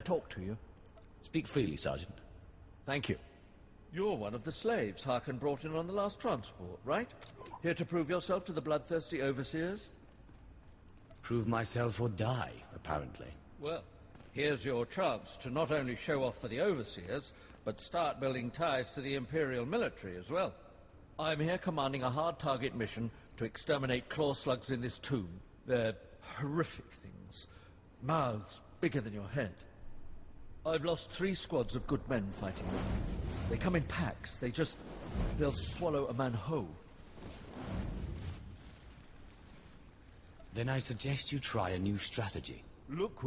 talk to you? Speak freely, Sergeant. Thank you. You're one of the slaves Harkin brought in on the last transport, right? Here to prove yourself to the bloodthirsty overseers? Prove myself or die, apparently. Well, here's your chance to not only show off for the overseers, but start building ties to the Imperial military as well. I'm here commanding a hard target mission to exterminate claw slugs in this tomb. They're horrific things. Mouths bigger than your head. I've lost 3 squads of good men fighting them. They come in packs. They'll swallow a man whole. Then I suggest you try a new strategy. Look,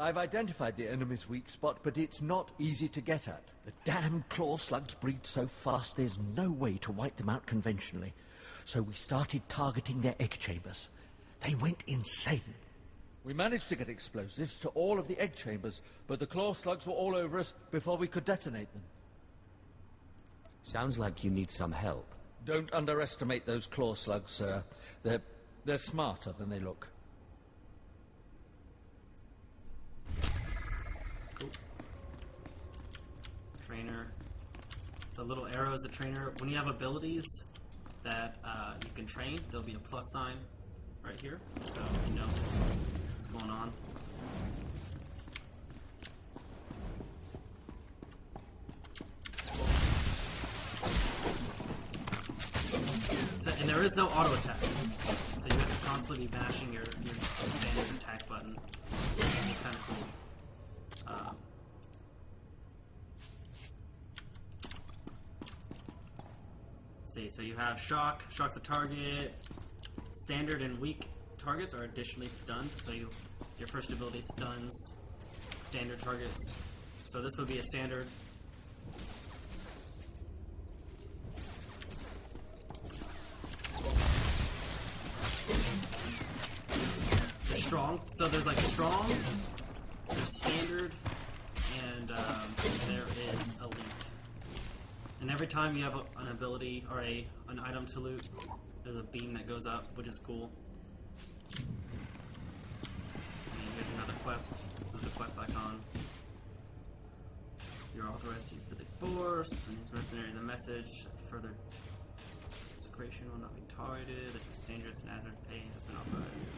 I've identified the enemy's weak spot, but it's not easy to get at. The damn claw slugs breed so fast, there's no way to wipe them out conventionally. So we started targeting their egg chambers. They went insane. We managed to get explosives to all of the egg chambers, but the claw slugs were all over us before we could detonate them. Sounds like you need some help. Don't underestimate those claw slugs, sir. They're smarter than they look. Cool. Trainer. The little arrow is a trainer. When you have abilities that you can train, there'll be a plus sign right here, so you know what's going on. And there is no auto attack, so you have to constantly be mashing your standard attack button, which is kind of cool. Let's see, so you have shock. Shock's the target. Standard and weak targets are additionally stunned, so your first ability stuns standard targets. So this would be a standard. Strong. So there's like strong, there's standard, and there is elite. And every time you have an ability or an item to loot, there's a beam that goes up, which is cool. And here's another quest. This is the quest icon. You're authorized to use the force, and these mercenaries a message. Further desecration will not be targeted. It's dangerous and hazard pay has been authorized.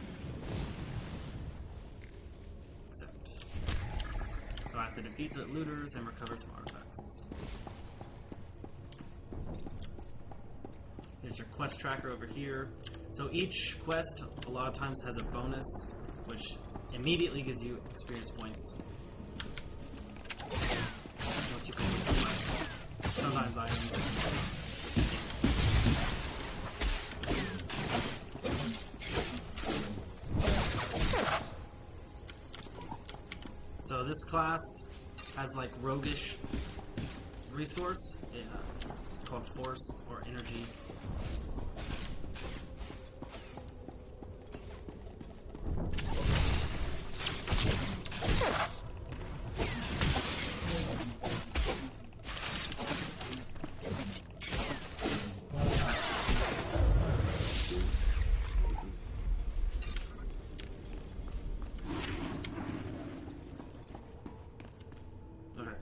Accept. So I have to defeat the looters and recover some artifacts. Here's your quest tracker over here. So each quest a lot of times has a bonus, which immediately gives you experience points. Once you complete the quest. Sometimes items. So this class has like roguish resource called force or energy.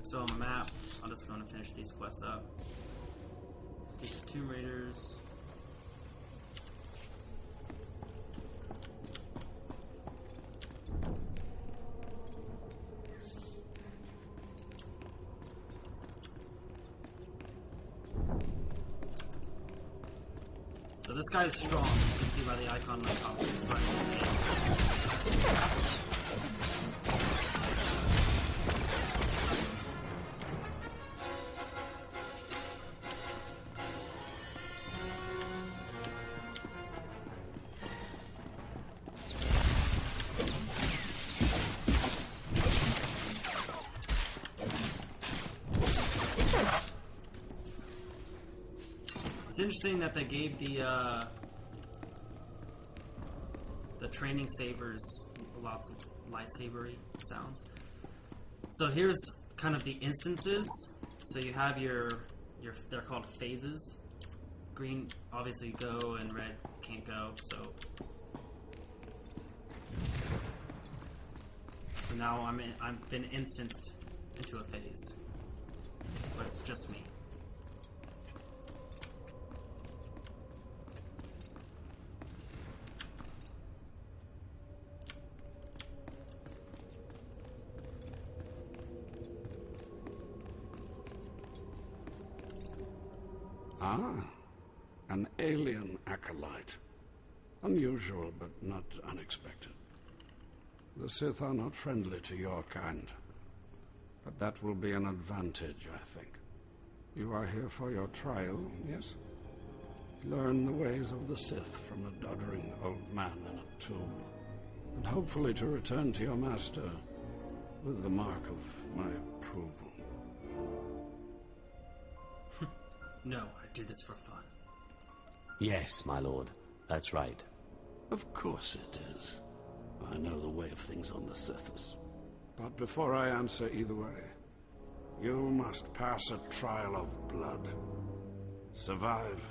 So on the map, I'm just going to finish these quests up. These are Tomb Raiders. So this guy is strong. You can see by the icon on the top. It's interesting that they gave the training sabers lots of lightsabery sounds. So here's kind of the instances. So you have your they're called phases. Green obviously go and red can't go. So And now I've been instanced into a phase. But it's just me. Ah, an alien acolyte. Unusual, but not unexpected. The Sith are not friendly to your kind. But that will be an advantage, I think. You are here for your trial, yes? Learn the ways of the Sith from a doddering old man in a tomb. And hopefully to return to your master with the mark of my approval. No, I do this for fun. Yes, my lord. That's right. Of course it is. I know the way of things on the surface. But before I answer either way, you must pass a trial of blood. Survive,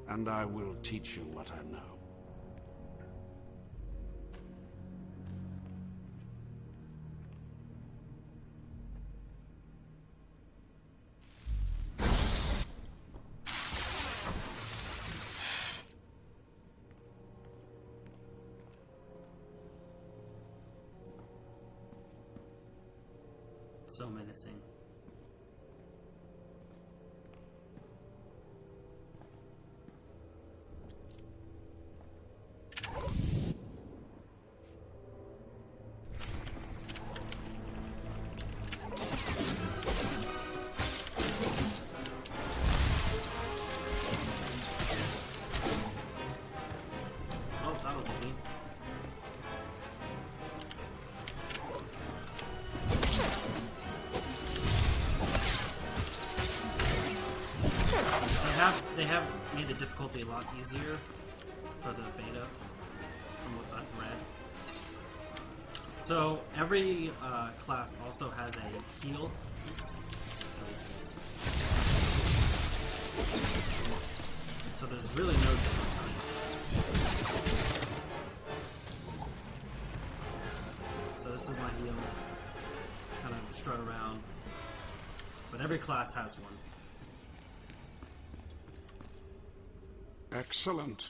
and I will teach you what I know. So menacing. Oh, that was easy. They have made the difficulty a lot easier for the beta, from what I've read. So every class also has a heal. Oops. So there's really no difficulty. So this is my heal. Kind of strut around. But every class has one. Excellent.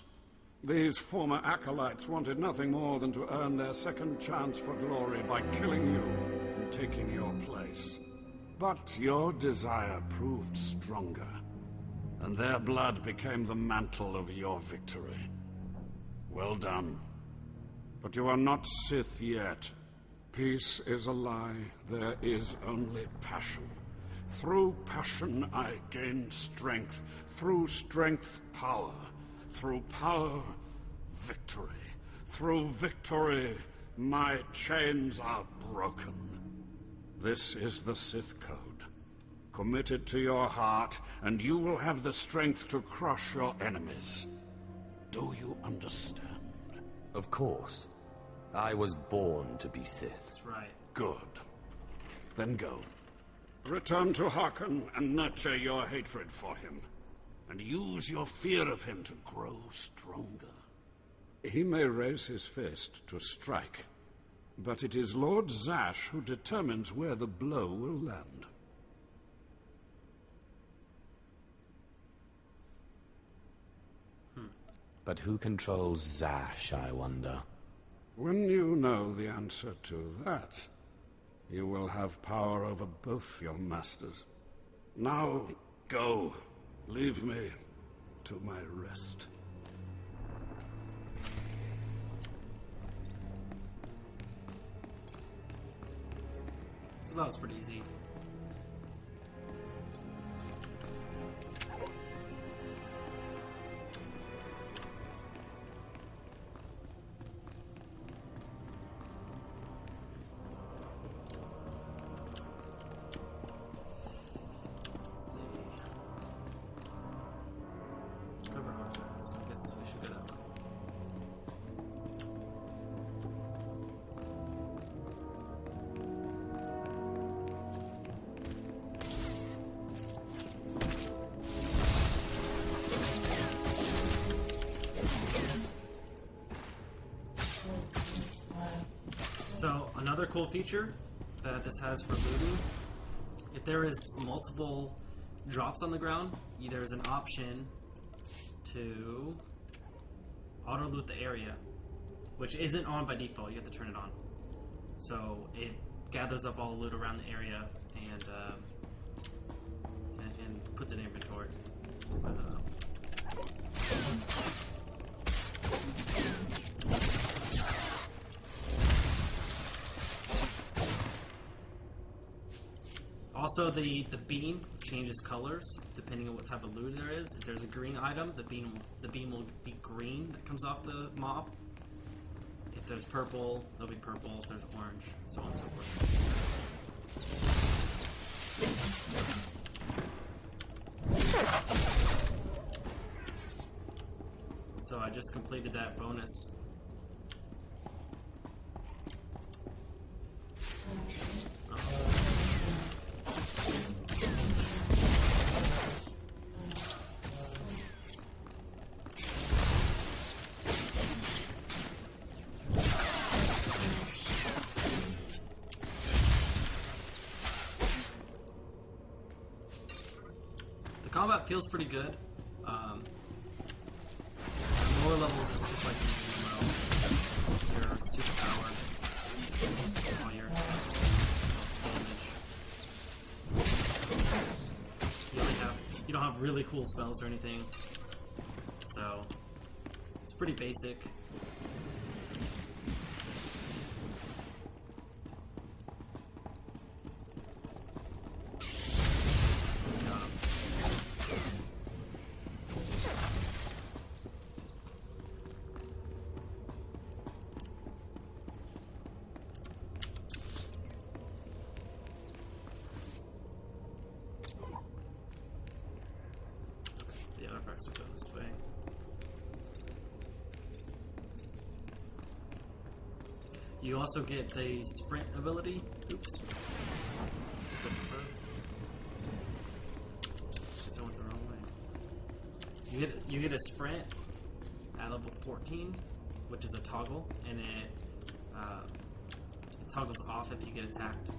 These former acolytes wanted nothing more than to earn their second chance for glory by killing you and taking your place. But your desire proved stronger, and their blood became the mantle of your victory. Well done. But you are not Sith yet. Peace is a lie. There is only passion. Through passion I gain strength. Through strength, power. Through power, victory. Through victory, my chains are broken. This is the Sith Code. Commit it to your heart, and you will have the strength to crush your enemies. Do you understand? Of course. I was born to be Sith. That's right. Good. Then go. Return to Harkon and nurture your hatred for him. And use your fear of him to grow stronger. He may raise his fist to strike, but it is Lord Zash who determines where the blow will land. But who controls Zash, I wonder? When you know the answer to that, you will have power over both your masters. Now, go. Leave me to my rest. So that was pretty easy. Let's see. Cover archives. I guess we should go that way. Another cool feature that this has for looting, if there is multiple drops on the ground, there's an option to auto loot the area, which isn't on by default. You have to turn it on. So it gathers up all the loot around the area and puts it in inventory. Also, the beam changes colors depending on what type of loot there is. If there's a green item, the beam will be green that comes off the mob. If there's purple, it'll be purple. If there's orange, so on and so forth. So I just completed that bonus. The combat feels pretty good. Lower levels, it's just like you're super powered. All your attacks, damage. You don't have really cool spells or anything, so it's pretty basic. The artifacts will go this way. You also get the sprint ability. Oops. Guess I went the wrong way. You get a sprint at level 14, which is a toggle, and it toggles off if you get attacked.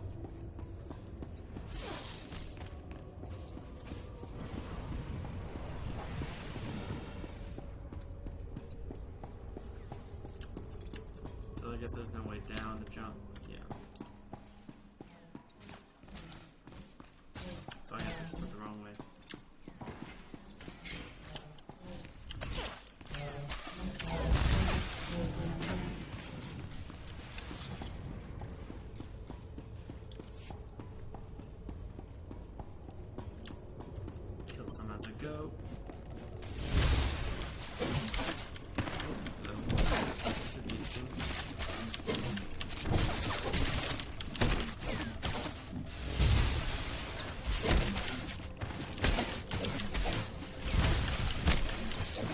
I guess there's no way down to jump. Yeah. So I guess I just went the wrong way. Kill some as I go. Should be interesting.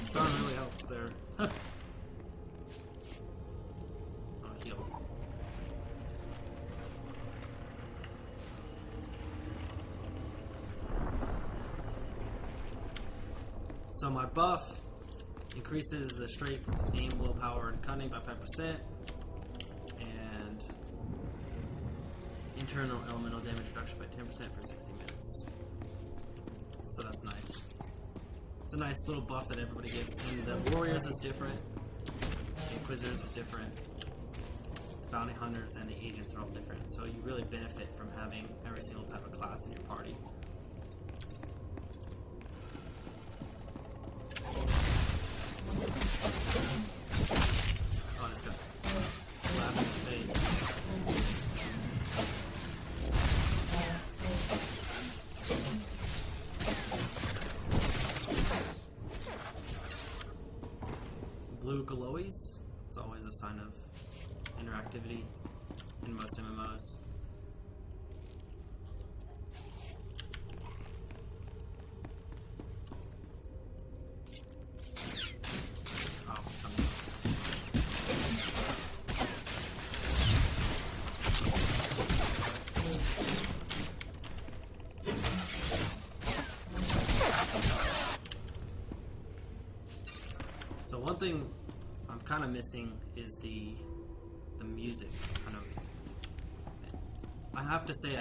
Stun really helps there. Oh, heal. So my buff increases the strength, aim, willpower, and cunning by 5%, and internal elemental damage reduction by 10% for 60 minutes. So that's nice. It's a nice little buff that everybody gets. And the warriors is different, the inquisitors is different, the bounty hunters and the agents are all different. So you really benefit from having every single type of class in your party. Oh, I just got slapped in the face. Blue glowies, it's always a sign of interactivity in most MMOs. So one thing I'm kind of missing is the music kind of have to say